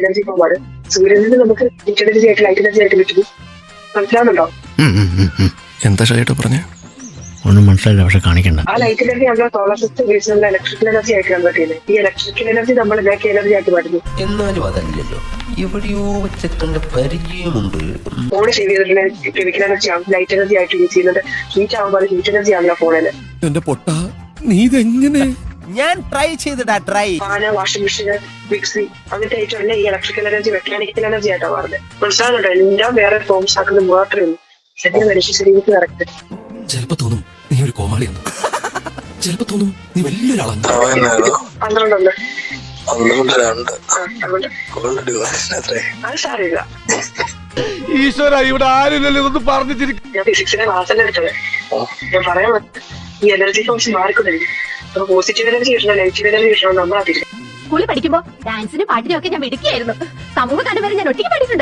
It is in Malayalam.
എനർജി ഫോമാണ്. സൂര്യനിൽ നിന്ന് നമുക്ക് ഹീറ്റ് എനർജി ആയിട്ട് ലൈറ്റ് എനർജി ആയിട്ട് കിട്ടുന്നു. മനസ്സിലാവുന്നുണ്ടോ? എന്താ ഷൈട്ടോ പറഞ്ഞേ? ഒന്നും മനസ്സിലായില്ല, പക്ഷെ കാണിക്കണ്ട. ആ ലൈറ്റ് എനർജി നമ്മുടെ സോളാർ സിസ്റ്റം ഉപയോഗിച്ച് നമ്മൾ ഇലക്ട്രിക്കൽ എനർജി ആയിട്ട് കൺവേർട്ട് ചെയ്യുന്നത്. ഈ ഇലക്ട്രിക്കൽ എനർജി നമ്മൾ ഇലക്ട്രിക് എനർജി ആയിട്ട് മാറ്റുന്നു. എന്നാലും അതല്ലല്ലോ, എവിടെയോ വെച്ചിട്ടുണ്ട് പരിചയമുണ്ട്. ഫോൺ സേവ് ചെയ്തിട്ടുള്ള കെമിക്കൽ എനർജി ആവും ലൈറ്റ് എനർജി ആയിട്ട് യൂസ് ചെയ്യുന്നത്. ഹീറ്റ് ആവുമ്പോൾ ഹീറ്റ് എനർജി ആവില്ല ഫോണില്. എന്റെ പൊട്ട, നീ ഇതെങ്ങനെ? ഞാൻ ട്രൈ ചെയ്തിടാ try. Fan, washing machine, mixie അങ്ങനത്തെ ഐറ്റം ഈ ഇലക്ട്രിക്കൽ എനർജി മെക്കാനിക്കൽ എനർജി ആയിട്ടാണ് മാറുന്നത്. മനസ്സിലാകുന്നുണ്ടോ? എല്ലാം വേറെ ഫോംസ് ആക്കുന്നത് മാത്രമേ ഉള്ളൂ. ശരീരം മനുഷ്യ ശരീരത്തിൽ കറക്റ്റ്. ചിലപ്പോ തോന്നും നീ ഒരു കോമാളിയാണ്, ചിലപ്പോ തോന്നും നീ വലിയൊരാളാണ്. 12 അത് സാരമില്ല. ഈശ്വര, ഇവിടെ ആരില്ലല്ലോ ഇതൊന്നും പറഞ്ഞിരിക്കും. ഞാൻ ഫിസിക്സിന്റെ ക്ലാസ്സിൽ എടുത്തത്. ഞാൻ പറയാൻ ഈ എനർജി ഫോംസ് മാറിക്കൊണ്ടിരിക്കും. അപ്പൊ പോസിറ്റീവ് എനർജി കിട്ടണം, നെഗറ്റീവ് എനർജി കിട്ടണം നമ്മൾ അറിയില്ല. സ്കൂളിൽ പഠിക്കുമ്പോ ഡാൻസിനും പാട്ടിനും ഒക്കെ ഞാൻ മിടുക്കിയായിരുന്നു. സമൂഹ കണ്ടുവരെ ഞാൻ ഒറ്റയ്ക്ക് പഠിച്ചിട്ടുണ്ട്.